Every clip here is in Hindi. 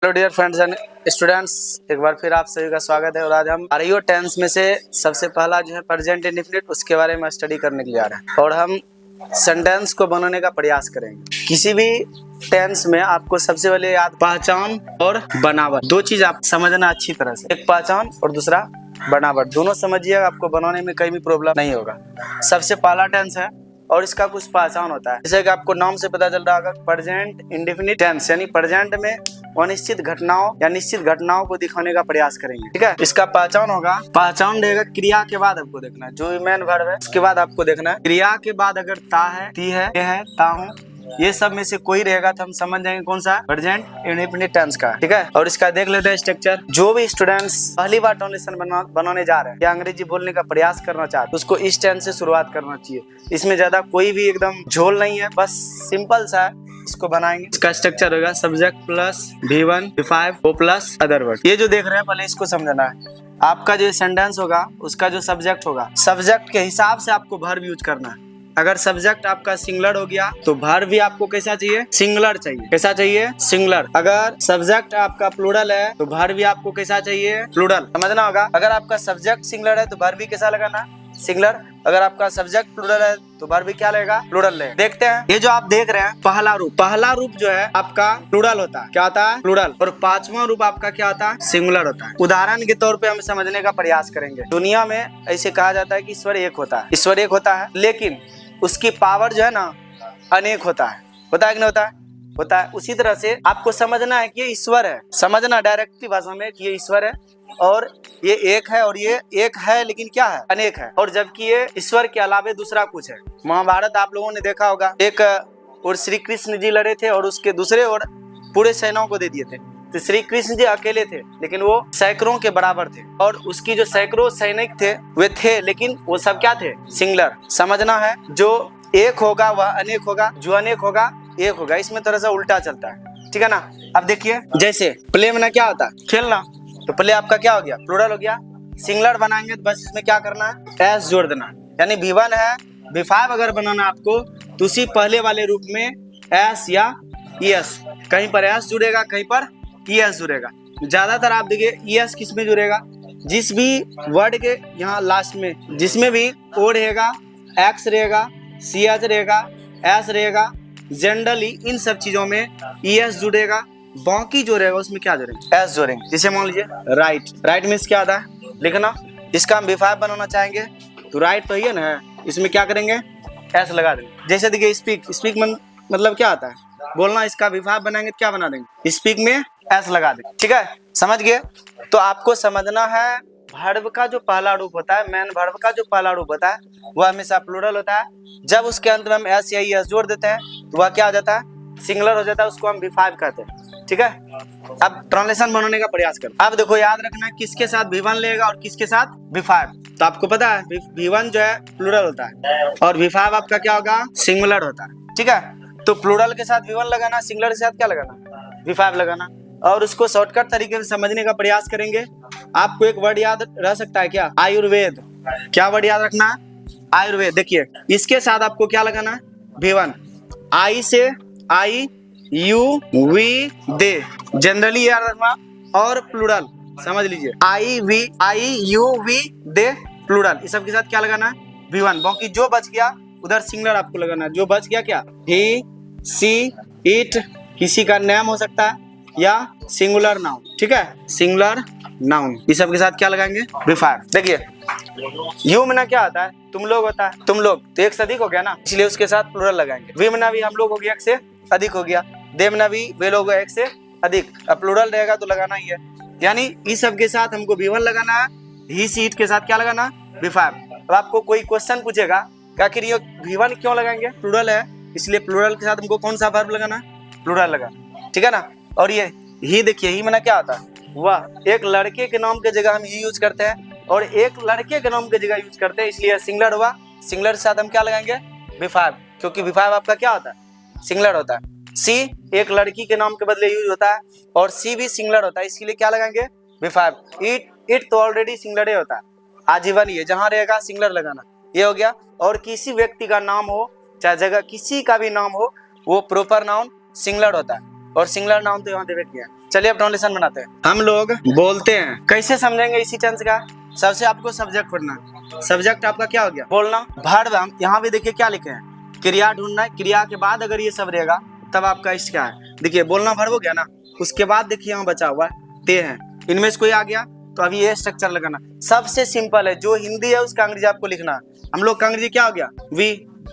Hello dear friends and students, एक बार फिर आप सभी का स्वागत है। और आज हम आरईओ टेंस में से सबसे पहला जो है प्रेजेंट इंडेफिनिट, उसके बारे में स्टडी करने के लिए आ रहे हैं और हम सेंटेंस को बनाने का प्रयास करेंगे। किसी भी टेंस में आपको सबसे पहले याद पहचान और बनावट, दो चीज आप समझना अच्छी तरह से। एक पहचान और दूसरा बनावट, दोनों समझिएगा, आपको बनाने में कहीं भी प्रॉब्लम नहीं होगा। सबसे पहला टेंस है और इसका कुछ पहचान होता है, जैसे कि आपको नाम से पता चल रहा होगा, प्रेजेंट इंडेफिनिट टेंस, यानी प्रेजेंट में अनिश्चित घटनाओं या निश्चित घटनाओं को दिखाने का प्रयास करेंगे। ठीक है, इसका पहचान होगा, पहचान रहेगा क्रिया के बाद आपको देखना है, जो मेन वर्ब है उसके बाद आपको देखना है। क्रिया के बाद अगर ता है, ती है, ये है, ता हूं, ये सब में से कोई रहेगा तो हम समझ जाएंगे कौन सा प्रेजेंट इंडेफिनिट टेंस का। ठीक है, और इसका देख लेते हैं स्ट्रक्चर। जो भी स्टूडेंट्स पहली बार ट्रांसलेशन बनाने जा रहे हैं या अंग्रेजी बोलने का प्रयास करना चाहते हैं, उसको इस टेंस से शुरुआत करना चाहिए। इसमें ज्यादा कोई भी एकदम झोल नहीं है, बस सिंपल सा है, इसको बनाएंगे। इसका स्ट्रक्चर होगा subject plus V1 V5 O plus other word. ये जो देख रहे हैं पहले इसको समझना है। आपका जो सेंटेंस होगा उसका जो सब्जेक्ट होगा, सब्जेक्ट के हिसाब से आपको वर्ब यूज करना है। अगर सब्जेक्ट आपका सिंगुलर हो गया तो वर्ब भी आपको कैसा चाहिए, सिंगुलर चाहिए। कैसा चाहिए, सिंगुलर। अगर सब्जेक्ट आपका प्लूरल है तो वर्ब भी आपको कैसा चाहिए, प्लूरल। समझना होगा। अगर आपका सब्जेक्ट सिंगुलर है तो वर्ब भी कैसा लगाना, सिंगुलर। अगर आपका सब्जेक्ट प्लूरल है तो वर्ब भी क्या लगेगा, प्लूरल लगेगा। देखते हैं, ये जो आप देख रहे हैं पहला रूप जो है आपका प्लूरल होता है। क्या होता है, प्लूरल। और पांचवा रूप आपका क्या होता है, सिंगुलर होता है। उदाहरण के तौर पे हम समझने का प्रयास करेंगे। दुनिया में ऐसे कहा जाता है कि ईश्वर एक होता है, ईश्वर एक होता है, लेकिन उसकी पावर जो है ना अनेक होता है। होता है कि नहीं होता है, होता है। उसी तरह से आपको समझना है कि ये ईश्वर है, समझना डायरेक्टली भाषा में कि ये ईश्वर है और ये एक है, और ये एक है लेकिन क्या है, अनेक है। और जबकि ये ईश्वर के अलावा दूसरा कुछ है। महाभारत आप लोगों ने देखा होगा, एक और श्री कृष्ण जी लड़े थे और उसके दूसरे और पूरे सेनाओं को दे दिए थे। तो श्री कृष्ण जी अकेले थे लेकिन वो सैकड़ों के बराबर थे, और उसकी जो सैकड़ों सैनिक थे वे थे, लेकिन वो सब क्या थे, सिंगुलर। समझना है, जो एक होगा वह अनेक होगा, जो अनेक होगा एक होगा। इसमें थोड़ा सा उल्टा चलता है। ठीक है ना। अब देखिए, जैसे प्ले में ना क्या होता है, खेलना, तो प्ले आपका क्या हो गया, प्लूरल हो गया। सिंगुलर बनाएंगे तो बस इसमें क्या करना है, एस जोड़ देना। यानी V1 है, V5 अगर बनाना आपको तो उसी पहले वाले रूप में एस या ES, कहीं पर एस जुड़ेगा, कहीं पर ES जुड़ेगा। ज्यादातर आप देखिए ES किस में जुड़ेगा, जिस भी वर्ड के यहाँ लास्ट में जिसमें भी O रहेगा, X रहेगा, CH रहेगा, S रहेगा, जनरली इन सब चीजों में ES जुड़ेगा। बाकी जो रहेगा उसमें क्या जोड़ेंगे, एस जोड़ेंगे। जैसे मान लीजिए राइट, राइट मीन्स क्या आता है, लिखना। इसका हम V5 बनाना चाहेंगे तो राइट तो ये ना, इसमें क्या करेंगे, एस लगा देंगे। जैसे देखिए स्पीक, स्पीक मतलब क्या आता है, बोलना। इसका V5 बनाएंगे तो क्या बना देंगे, स्पीक में एस लगा देंगे। ठीक है, समझ गए। तो आपको समझना है वर्ब का जो पहला रूप होता है, मेन वर्ब का जो पहला रूप होता है वह हमेशा प्लूरल होता है। जब उसके अंत में हम एस या ES जोड़ देते हैं तो वह क्या हो जाता है, सिंगुलर हो जाता है, उसको हम V5 कहते हैं। ठीक है, अब ट्रांसलेशन बनाने का प्रयास करें। अब देखो, याद रखना किसके साथ V1 लेगा और किसके साथ V5। तो आपको पता है V1 जो है प्लूरल होता है और V5 आपका क्या होगा, सिंगुलर होता है। ठीक है, तो प्लूरल के साथ V1 लगाना, सिंगुलर के साथ क्या लगाना, V5 लगाना। और उसको शॉर्टकट तरीके से समझने का प्रयास करेंगे। आपको एक वर्ड याद रह सकता है क्या, आयुर्वेद। क्या वर्ड याद रखना, आयुर्वेद। देखिए इसके साथ आपको क्या लगाना है, V1। आई से आई, यू वी दे, जनरली याद रखना। और प्लूरल समझ लीजिए, आई यू वी दे, प्लूरल। इस सब के साथ क्या लगाना है, V1। बाकी जो बच गया उधर सिंगुलर आपको लगाना है। जो बच गया क्या, ही, सी, इट, किसी का नाम हो सकता है या सिंगुलर नाउन। ठीक है, सिंगुलर नाउन, इस सब के साथ क्या लगाएंगे, V5। देखिए यू में ना क्या आता है, तुम लोग होता है, तुम लोग तो एक से अधिक हो गया ना, इसलिए उसके साथ प्लूरल लगाएंगे। वी में ना भी हम लोग हो गया, एक से अधिक हो गया। दे में ना भी वे लोग एक से अधिक, अब प्लूरल रहेगा तो लगाना ही है। यानी इस सब के साथ हमको V1 लगाना है, ही सी इट के साथ क्या लगाना, V5। अब आपको कोई क्वेश्चन पूछेगा कि आखिर ये V1 क्यों लगाएंगे, प्लूरल है इसलिए प्लूरल के साथ हमको कौन सा वर्ब लगाना, प्लूरल लगाना। ठीक है ना। और ये ही, देखिए ही में ना क्या आता है, वह। एक लड़के के नाम की जगह हम ही यूज करते हैं और एक लड़के के नाम की जगह यूज करते हैं, इसलिए सिंगुलर हुआ। सिंगुलर के साथ हम क्या लगाएंगे, V5, क्योंकि V5 आपका क्या होता है, सिंगुलर होता है। सी एक लड़की के नाम के बदले यूज होता है और सी भी सिंगुलर होता है, इसलिए क्या लगाएंगे, V5। इट तो ऑलरेडी सिंगुलर होता है, आजीवन ये जहां रहेगा सिंगुलर लगाना, ये हो गया। और किसी व्यक्ति का नाम हो चाहे जगह किसी का भी नाम हो, वो प्रॉपर नाउन सिंगुलर होता है और सिंगुलर नाउन तो यहाँ दे दिया है। चलिए अब ट्रांसलेशन बनाते हैं। हम लोग बोलते हैं, कैसे समझेंगे इसी टेंस का? सबसे आपको सब्जेक्ट ढूंढना है। सब्जेक्ट आपका क्या हो गया? बोलना। वर्ब हम यहाँ भी देखिए क्या लिखे हैं, क्रिया ढूंढना है। क्रिया के बाद अगर ये सब रहेगा तब आपका इष्ट क्या है? देखिए बोलना वर्ब हो गया ना, उसके बाद देखिए यहाँ बचा हुआ है ते हैं, इनमें से कोई आ गया तो अभी ये स्ट्रक्चर लगाना। सबसे सिंपल है, जो हिंदी है उसका अंग्रेजी आपको लिखना है। हम लोग का अंग्रेजी क्या हो गया? वी।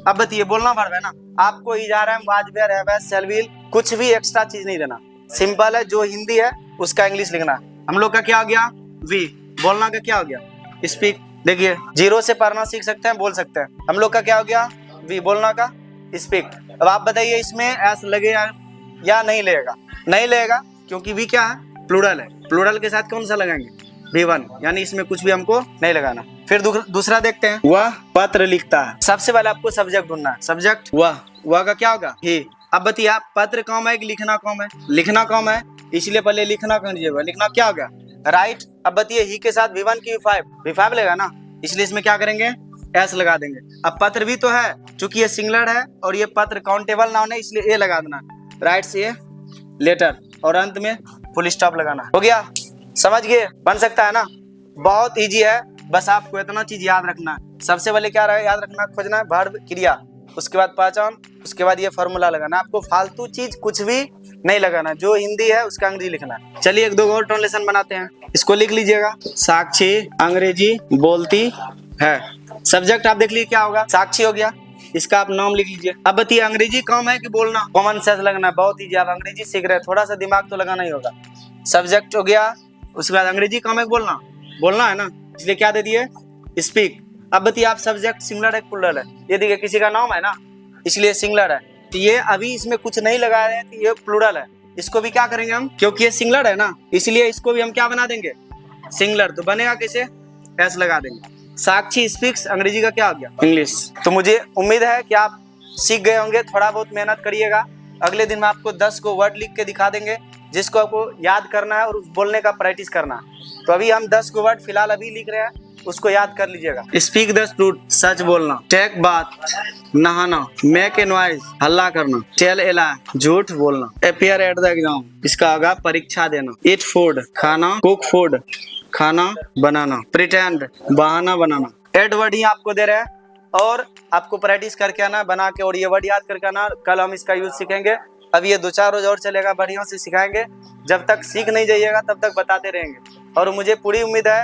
अब बताइए बोलना वर्ब है ना, आपको इजारा वाजबेर है सेल विल कुछ भी एक्स्ट्रा चीज नहीं देना। सिंपल है, जो हिंदी है उसका इंग्लिश लिखना है। हम लोग का क्या हो गया? वी। बोलना का क्या हो गया? स्पीक। देखिए 0 से पढ़ना सीख सकते हैं, बोल सकते हैं। हम लोग का क्या हो गया? वी। बोलना का स्पीक। अब आप बताइए इसमें एस लगे या नहीं लगेगा? नहीं लगेगा, क्योंकि वी क्या है? प्लूरल है। प्लूरल के साथ कौन सा लगाएंगे? V1, यानी इसमें कुछ भी हमको नहीं लगाना। फिर दूसरा देखते हैं, वह पत्र लिखता है। सबसे पहले आपको सब्जेक्ट ढूंढना है। सब्जेक्ट वह का क्या होगा? ही। अब बताइए आप, पत्र कौन है कि लिखना कौन है? लिखना कौन है, इसलिए पहले लिखना कर दीजिएगा। लिखना क्या होगा? राइट। अब बताइए ही के साथ V1 की V5 लगेगा ना, इसलिए इसमें क्या करेंगे? एस लगा देंगे। अब पत्र भी तो है, चूंकि ये सिंगुलर है और ये पत्र काउंटेबल नाउन है, इसलिए ए लगा देना। राइट से लेटर और अंत में फुल स्टॉप लगाना। हो गया? समझ गए? बन सकता है ना? बहुत इजी है, बस आपको इतना चीज याद रखना है। सबसे पहले क्या रहा याद रखना? खोजना है वर्ब क्रिया, उसके बाद पहचान, उसके बाद ये फॉर्मूला लगाना। आपको फालतू चीज कुछ भी नहीं लगाना, जो हिंदी है उसका अंग्रेजी लिखना है। चलिए एक दो और ट्रांसलेशन बनाते हैं, इसको लिख लीजिएगा। साक्षी अंग्रेजी बोलती है। सब्जेक्ट आप देख लीजिए क्या होगा? साक्षी हो गया, इसका आप नाम लिख लीजिए। अब बताइए अंग्रेजी कम है कि बोलना? कॉमन सेंस लगना है, बहुत ईजी। आप अंग्रेजी सीख रहे हैं, थोड़ा सा दिमाग तो लगाना ही होगा। सब्जेक्ट हो गया, उसके बाद अंग्रेजी कम है बोलना है ना, इसलिए क्या दे दिए? स्पीक। अब बताइए आप, सब्जेक्ट सिंगुलर है प्लूरल है? ये देखिए किसी का नाम है ना, इसलिए सिंगुलर है। तो ये अभी इसमें कुछ नहीं लगा रहे हैं तो ये प्लूरल है। इसको भी क्या करेंगे हम, क्योंकि ये सिंगुलर है ना, इसलिए इसको भी हम क्या बना देंगे? सिंगुलर। तो बनेगा कैसे? एस लगा देंगे। साक्षी स्पीक्स, अंग्रेजी का क्या हो गया? इंग्लिश। तो मुझे उम्मीद है कि आप सीख गए होंगे। थोड़ा बहुत मेहनत करिएगा, अगले दिन में आपको 10 को वर्ड लिख के दिखा देंगे, जिसको आपको याद करना है और बोलने का प्रैक्टिस करना है। तो अभी हम 10 को वर्ड फिलहाल अभी लिख रहे हैं, उसको याद कर लीजिएगा। स्पीक द ट्रूथ, सच बोलना। टेक बाथ, नहाना। मेक ए नॉइज, हल्ला करना। टेल ए लाई, झूठ बोलना। अपीयर एट द एग्जाम, इसका होगा परीक्षा देना। ईट फूड, खाना। कुक फूड, खाना बनाना। प्रिटेंड, बहाना बनाना। 8 वर्ड ही आपको दे रहे हैं और आपको प्रैक्टिस करके आना, बना के, और ये वर्ड याद करके आना। कल हम इसका यूज सीखेंगे। अब ये 2-4 रोज और चलेगा, बढ़िया से सिखाएंगे। जब तक सीख नहीं जाइएगा तब तक बताते रहेंगे, और मुझे पूरी उम्मीद है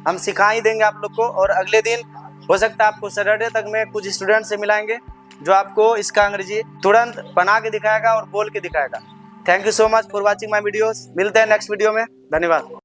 हम सिखा ही देंगे आप लोग को। और अगले दिन हो सकता है आपको सैटरडे तक में कुछ स्टूडेंट से मिलाएंगे जो आपको इसका अंग्रेजी तुरंत बना के दिखाएगा और बोल के दिखाएगा। Thank you so much for watching my videos. मिलते हैं नेक्स्ट वीडियो में। धन्यवाद।